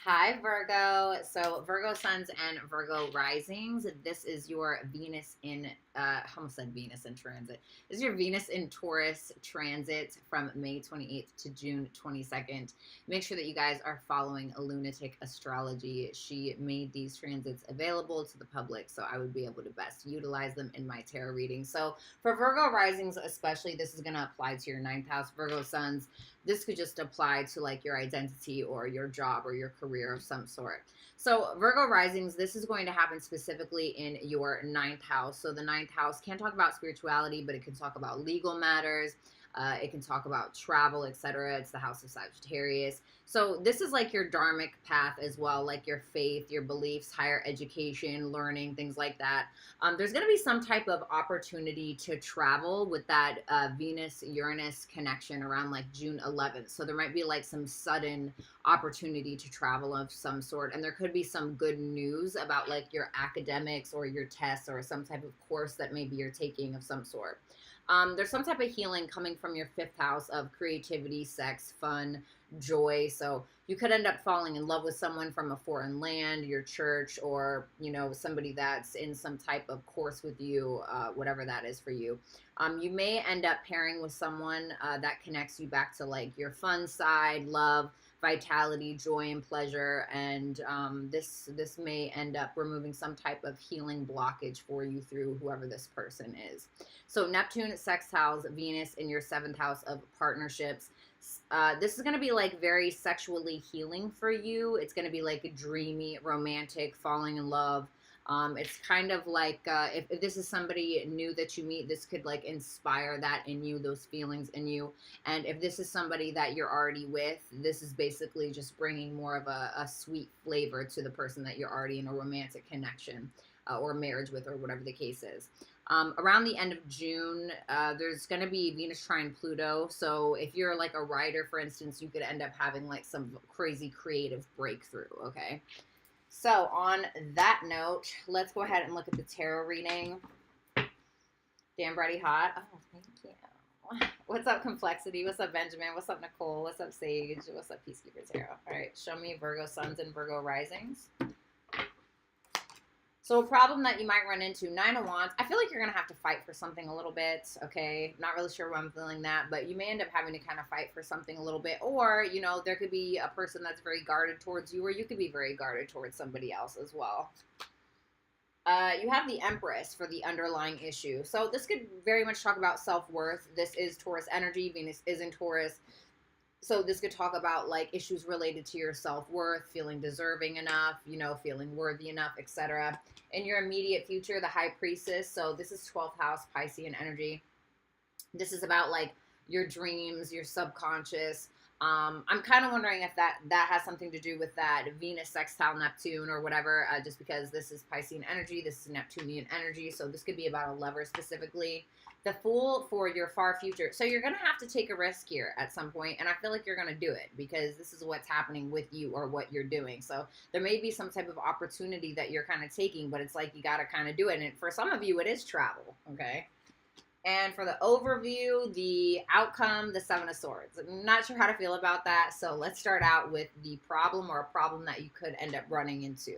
Hi, Virgo. So, Virgo suns and Virgo risings. This is your Venus in, I almost said Venus in transit. This is your Venus in Taurus transit from May 28th to June 22nd. Make sure that you guys are following a lunatic astrology. She made these transits available to the public, so I would be able to best utilize them in my tarot reading. So, for Virgo risings, especially, this is going to apply to your ninth house. Virgo suns, this could just apply to like your identity or your job or your career of some sort. So Virgo risings, this is going to happen specifically in your ninth house. So the ninth house can talk about spirituality, but it can talk about legal matters. It can talk about travel, etc. It's the house of Sagittarius. So this is like your dharmic path as well, like your faith, your beliefs, higher education, learning, things like that. There's going to be some type of opportunity to travel with that Venus-Uranus connection around like June 11th. So there might be like some sudden opportunity to travel of some sort. And there could be some good news about like your academics or your tests or some type of course that maybe you're taking of some sort. There's some type of healing coming from your fifth house of creativity, sex, fun, joy. So you could end up falling in love with someone from a foreign land, your church, or, you know, somebody that's in some type of course with you, whatever that is for you. You may end up pairing with someone that connects you back to like your fun side, love, vitality, joy, and pleasure. And this may end up removing some type of healing blockage for you through whoever this person is. So Neptune sextiles Venus in your seventh house of partnerships. This is going to be like very sexually healing for you. It's going to be like a dreamy, romantic, falling in love. It's kind of like if this is somebody new that you meet, this could like inspire that in you, those feelings in you. And if this is somebody that you're already with, this is basically just bringing more of a sweet flavor to the person that you're already in a romantic connection or marriage with, or whatever the case is. Around the end of June, there's going to be Venus trine Pluto. So if you're like a writer, for instance, you could end up having like some crazy creative breakthrough, okay? So on that note, let's go ahead and look at the tarot reading. Damn, Bratty hot. Oh, thank you. What's up, Complexity? What's up, Benjamin? What's up, Nicole? What's up, Sage? What's up, Peacekeeper Tarot? All right, show me Virgo suns and Virgo risings. So a problem that you might run into, Nine of Wands. I feel like you're going to have to fight for something a little bit, okay? Not really sure why I'm feeling that, but you may end up having to kind of fight for something a little bit. Or, you know, there could be a person that's very guarded towards you, or you could be very guarded towards somebody else as well. You have the Empress for the underlying issue. So this could very much talk about self-worth. This is Taurus energy. Venus is in Taurus. So this could talk about like issues related to your self-worth, feeling deserving enough, you know, feeling worthy enough, etc. In your immediate future, the High Priestess. So this is 12th house Piscean energy. This is about like your dreams, your subconscious. I'm kind of wondering if that has something to do with that Venus sextile Neptune or whatever, just because this is Piscean energy, this is Neptunian energy, so this could be about a lover specifically. The Fool for your far future. So you're going to have to take a risk here at some point, and I feel like you're going to do it because this is what's happening with you or what you're doing. So there may be some type of opportunity that you're kind of taking, but it's like you got to kind of do it. And for some of you, it is travel, okay? And for the overview, the outcome, the Seven of Swords. I'm not sure how to feel about that, so let's start out with the problem or a problem that you could end up running into.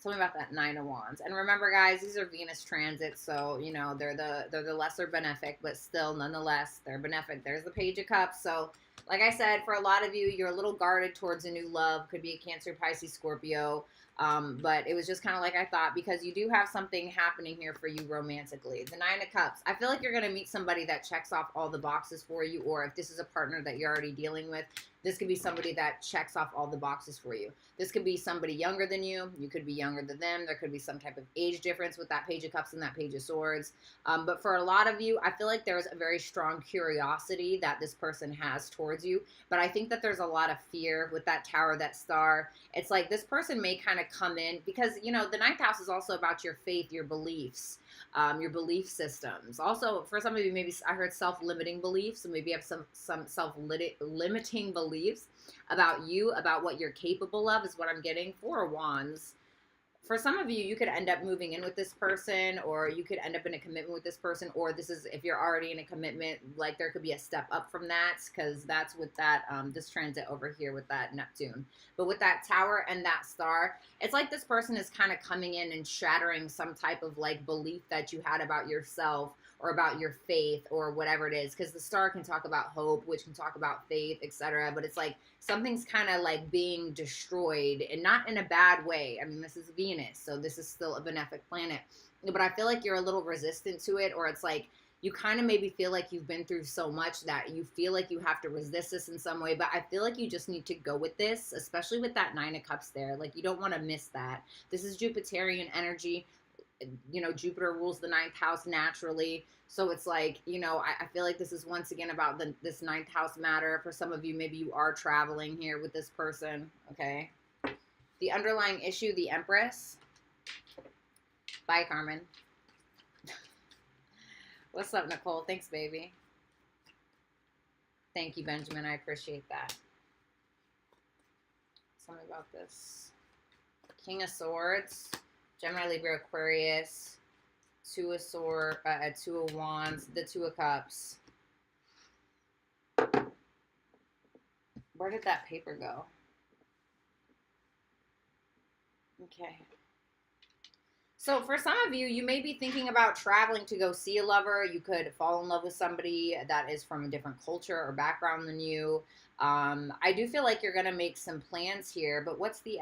Tell me about that Nine of Wands. And remember, guys, these are Venus transits, so, you know, they're the lesser benefic, but still, nonetheless, they're benefic. There's the Page of Cups. So, like I said, for a lot of you, you're a little guarded towards a new love. Could be a Cancer, Pisces, Scorpio. But it was just kind of like I thought, because you do have something happening here for you romantically. The Nine of Cups. I feel like you're going to meet somebody that checks off all the boxes for you, or if this is a partner that you're already dealing with, this could be somebody that checks off all the boxes for you. This could be somebody younger than you. You could be younger than them. There could be some type of age difference with that Page of Cups and that Page of Swords. But for a lot of you, I feel like there's a very strong curiosity that this person has towards you. But I think that there's a lot of fear with that Tower, that Star. It's like this person may kind of come in because, you know, the ninth house is also about your faith, your beliefs. Your belief systems. Also, for some of you, maybe I heard self-limiting beliefs, so maybe you have some self-limiting beliefs about you, about what you're capable of, is what I'm getting. Four of Wands. for some of you, you could end up moving in with this person, or you could end up in a commitment with this person, or this is, if you're already in a commitment, like there could be a step up from that, because that's with that, this transit over here with that Neptune. But with that Tower and that Star, it's like this person is kind of coming in and shattering some type of like belief that you had about yourself, or about your faith, or whatever it is, because the Star can talk about hope, which can talk about faith, etc. But it's like something's kind of like being destroyed, and not in a bad way. I mean, this is Venus, so this is still a benefic planet, but I feel like you're a little resistant to it, or it's like you kind of maybe feel like you've been through so much that you feel like you have to resist this in some way. But I feel like you just need to go with this, especially with that Nine of Cups there. Like, you don't want to miss that. This is Jupiterian energy. You know, Jupiter rules the 9th house naturally. So it's like, you know, I feel like this is once again about this 9th house matter. For some of you, maybe you are traveling here with this person, okay? The underlying issue, the Empress. Bye, Carmen. What's up, Nicole? Thanks, baby. Thank you, Benjamin. I appreciate that. Tell me about this. King of Swords. Gemini, Libra, Aquarius, Two of Swords, Two of Wands, the Two of Cups. Where did that paper go? Okay. So for some of you, you may be thinking about traveling to go see a lover. You could fall in love with somebody that is from a different culture or background than you. I do feel like you're going to make some plans here, but what's the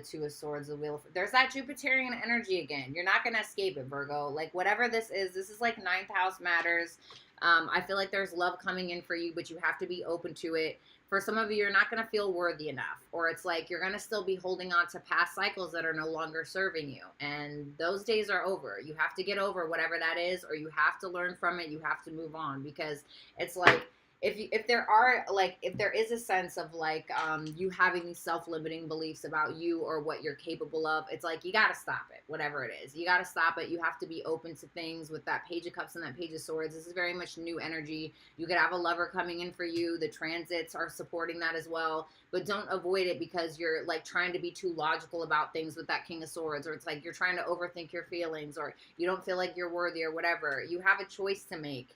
Two of Swords, the Wheel. There's that Jupiterian energy again. You're not going to escape it, Virgo. Like, whatever this is like 9th house matters. I feel like there's love coming in for you, but you have to be open to it. For some of you, you're not going to feel worthy enough, or it's like you're going to still be holding on to past cycles that are no longer serving you. And those days are over. You have to get over whatever that is, or you have to learn from it. You have to move on, because it's like, if there is a sense of like you having these self-limiting beliefs about you or what you're capable of, it's like you got to stop it, whatever it is. You got to stop it. You have to be open to things. With that Page of Cups and that Page of Swords, this is very much new energy. You could have a lover coming in for you. The transits are supporting that as well, but don't avoid it because you're like trying to be too logical about things with that King of Swords, or it's like you're trying to overthink your feelings, or you don't feel like you're worthy, or whatever. You have a choice to make.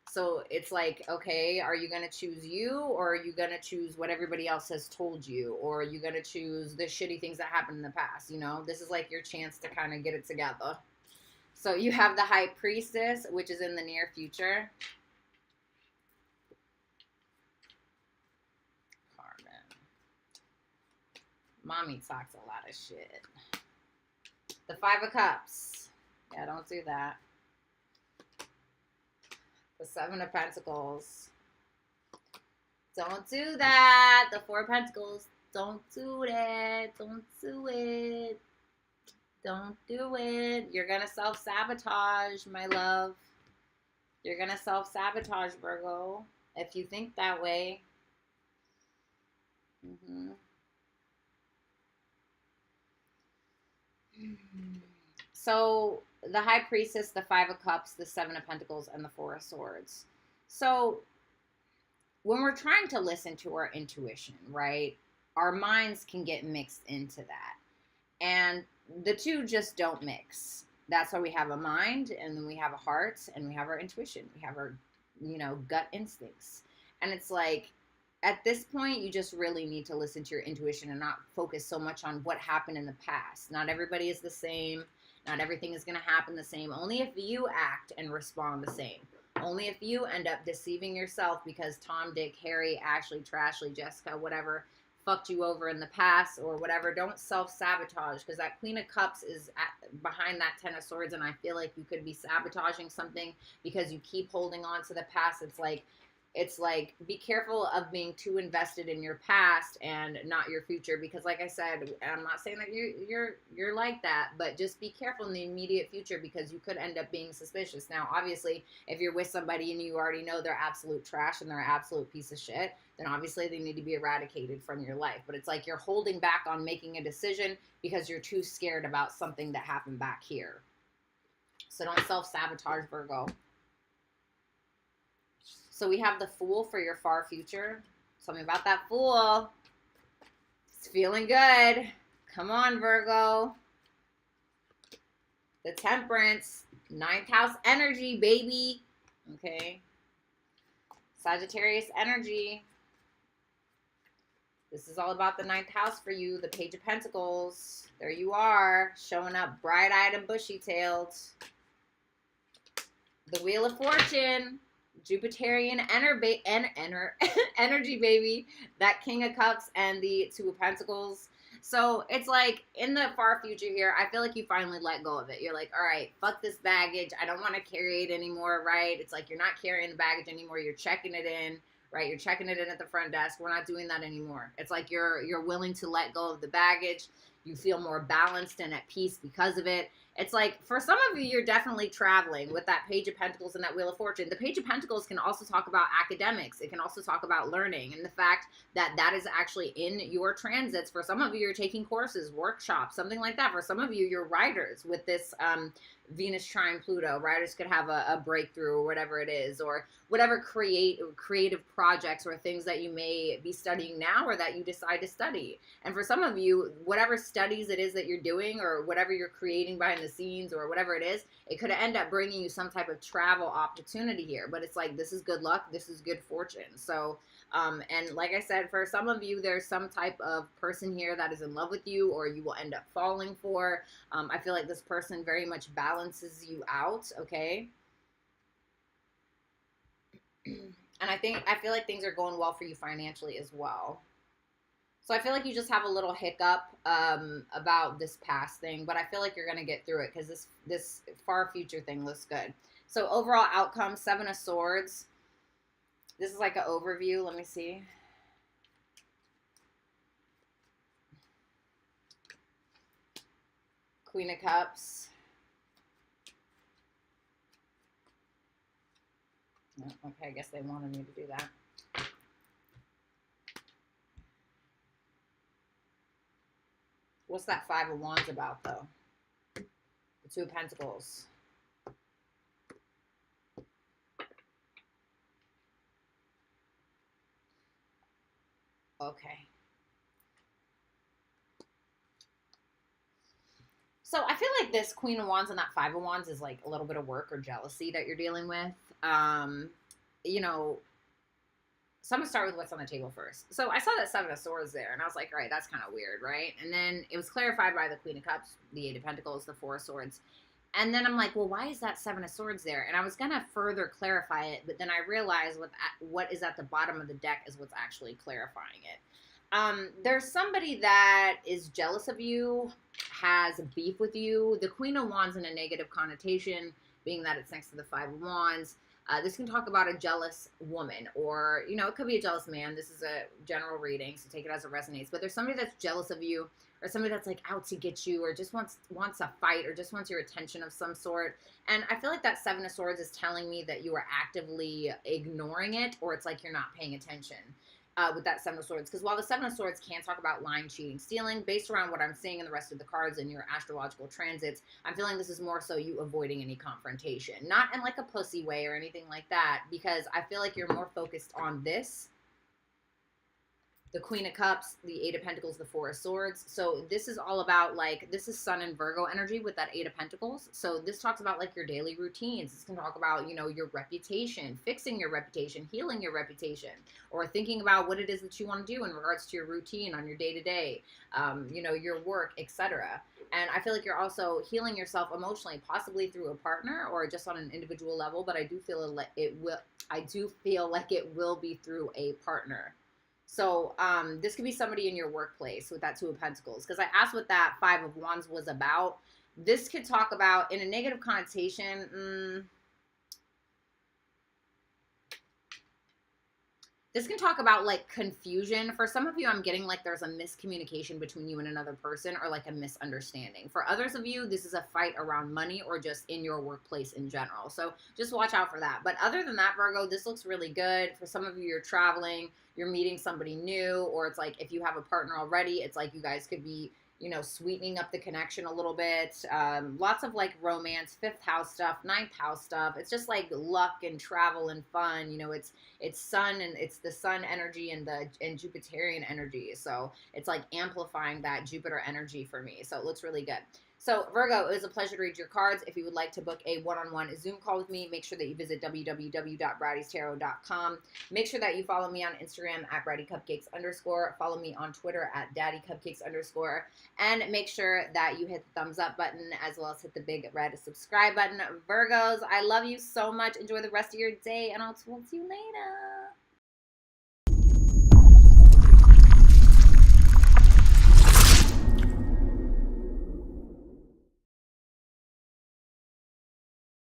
So it's like, okay, are you going to choose you, or are you going to choose what everybody else has told you, or are you going to choose the shitty things that happened in the past? You know, this is like your chance to kind of get it together. So you have the High Priestess, which is in the near future. Carmen. Mommy talks a lot of shit. The Five of Cups. Yeah, don't do that. The Seven of Pentacles. Don't do that. The Four of Pentacles. Don't do that. Don't do it. Don't do it. You're going to self-sabotage, my love. You're going to self-sabotage, Virgo, if you think that way. So the High Priestess, the Five of Cups, the Seven of Pentacles, and the Four of Swords. So when we're trying to listen to our intuition, right, our minds can get mixed into that. And the two just don't mix. That's why we have a mind, and then we have a heart, and we have our intuition. We have our, you know, gut instincts. And it's like, at this point, you just really need to listen to your intuition and not focus so much on what happened in the past. Not everybody is the same. Not everything is going to happen the same. Only if you act and respond the same. Only if you end up deceiving yourself because Tom, Dick, Harry, Ashley, Trashley, Jessica, whatever, fucked you over in the past or whatever. Don't self-sabotage, because that Queen of Cups is behind that Ten of Swords, and I feel like you could be sabotaging something because you keep holding on to the past. It's like, be careful of being too invested in your past and not your future, because like I said, I'm not saying that you're like that, but just be careful in the immediate future, because you could end up being suspicious. Now, obviously, if you're with somebody and you already know they're absolute trash and they're an absolute piece of shit, then obviously they need to be eradicated from your life. But it's like you're holding back on making a decision because you're too scared about something that happened back here. So don't self-sabotage, Virgo. So we have the Fool for your far future. Tell me about that Fool. It's feeling good. Come on, Virgo. The Temperance, 9th house energy, baby. Okay. Sagittarius energy. This is all about the 9th house for you. The Page of Pentacles. There you are, showing up bright-eyed and bushy-tailed. The Wheel of Fortune. Jupiterian energy, baby. That King of Cups and the Two of Pentacles. So it's like in the far future here, I feel like you finally let go of it. You're like, all right, fuck this baggage. I don't want to carry it anymore, right? It's like you're not carrying the baggage anymore. You're checking it in, right? You're checking it in at the front desk. We're not doing that anymore. It's like you're willing to let go of the baggage. You feel more balanced and at peace because of it. It's like, for some of you, you're definitely traveling with that Page of Pentacles and that Wheel of Fortune. The Page of Pentacles can also talk about academics. It can also talk about learning and the fact that that is actually in your transits. For some of you, you're taking courses, workshops, something like that. For some of you, you're writers with this Venus trine Pluto. Writers could have a breakthrough or whatever it is, or whatever creative projects or things that you may be studying now or that you decide to study. And for some of you, whatever studies it is that you're doing or whatever you're creating behind the scenes or whatever it is, it could end up bringing you some type of travel opportunity here. But it's like, this is good luck. This is good fortune. So, and like I said, for some of you, there's some type of person here that is in love with you or you will end up falling for. I feel like this person very much balances you out, okay? And I feel like things are going well for you financially as well. So I feel like you just have a little hiccup about this past thing, but I feel like you're going to get through it because this far future thing looks good. So overall outcome, 7 of Swords. This is like an overview. Let me see. Queen of Cups. Okay, I guess they wanted me to do that. What's that 5 of Wands about, though? The 2 of Pentacles. Okay. So I feel like this Queen of Wands and that 5 of Wands is like a little bit of work or jealousy that you're dealing with. You know, so I'm going to start with what's on the table first. So I saw that 7 of Swords there, and I was like, all right, that's kind of weird, right? And then it was clarified by the Queen of Cups, the 8 of Pentacles, the 4 of Swords. And then I'm like, well, why is that 7 of Swords there? And I was going to further clarify it, but then I realized what is at the bottom of the deck is what's actually clarifying it. There's somebody that is jealous of you, has beef with you. The Queen of Wands in a negative connotation, being that it's next to the 5 of Wands. This can talk about a jealous woman, or, you know, it could be a jealous man. This is a general reading, so take it as it resonates. But there's somebody that's jealous of you, or somebody that's like out to get you, or just wants a fight, or just wants your attention of some sort. And I feel like that 7 of Swords is telling me that you are actively ignoring it, or it's like you're not paying attention. With that 7 of Swords, because while the 7 of Swords can talk about lying, cheating, stealing, based around what I'm seeing in the rest of the cards in your astrological transits, I'm feeling this is more so you avoiding any confrontation. Not in like a pussy way or anything like that, because I feel like you're more focused on this. The Queen of Cups, the 8 of Pentacles, the 4 of Swords. So this is all about, like, this is Sun and Virgo energy with that 8 of Pentacles. So this talks about, like, your daily routines. This can talk about, you know, your reputation, fixing your reputation, healing your reputation, or thinking about what it is that you want to do in regards to your routine on your day-to-day, you know, your work, etc. And I feel like you're also healing yourself emotionally, possibly through a partner or just on an individual level, but I do feel like it will be through a partner. So this could be somebody in your workplace with that 2 of Pentacles. Because I asked what that 5 of Wands was about. This could talk about, in a negative connotation, this can talk about, like, confusion. For some of you, I'm getting like there's a miscommunication between you and another person, or like a misunderstanding. For others of you, this is a fight around money or just in your workplace in general. So just watch out for that. But other than that, Virgo, this looks really good. For some of you, you're traveling, you're meeting somebody new, or it's like if you have a partner already, it's like you guys could be, you know, sweetening up the connection a little bit. Lots of like romance, 5th house stuff, 9th house stuff. It's just like luck and travel and fun. You know, it's sun, and it's the sun energy and Jupiterian energy. So it's like amplifying that Jupiter energy for me. So it looks really good. So, Virgo, it was a pleasure to read your cards. If you would like to book a one-on-one Zoom call with me, make sure that you visit www.BrattysTarot.com. Make sure that you follow me on Instagram at BrattyCupcakes_. Follow me on Twitter at DaddyCupcakes_. And make sure that you hit the thumbs up button as well as hit the big red subscribe button. Virgos, I love you so much. Enjoy the rest of your day, and I'll talk to you later.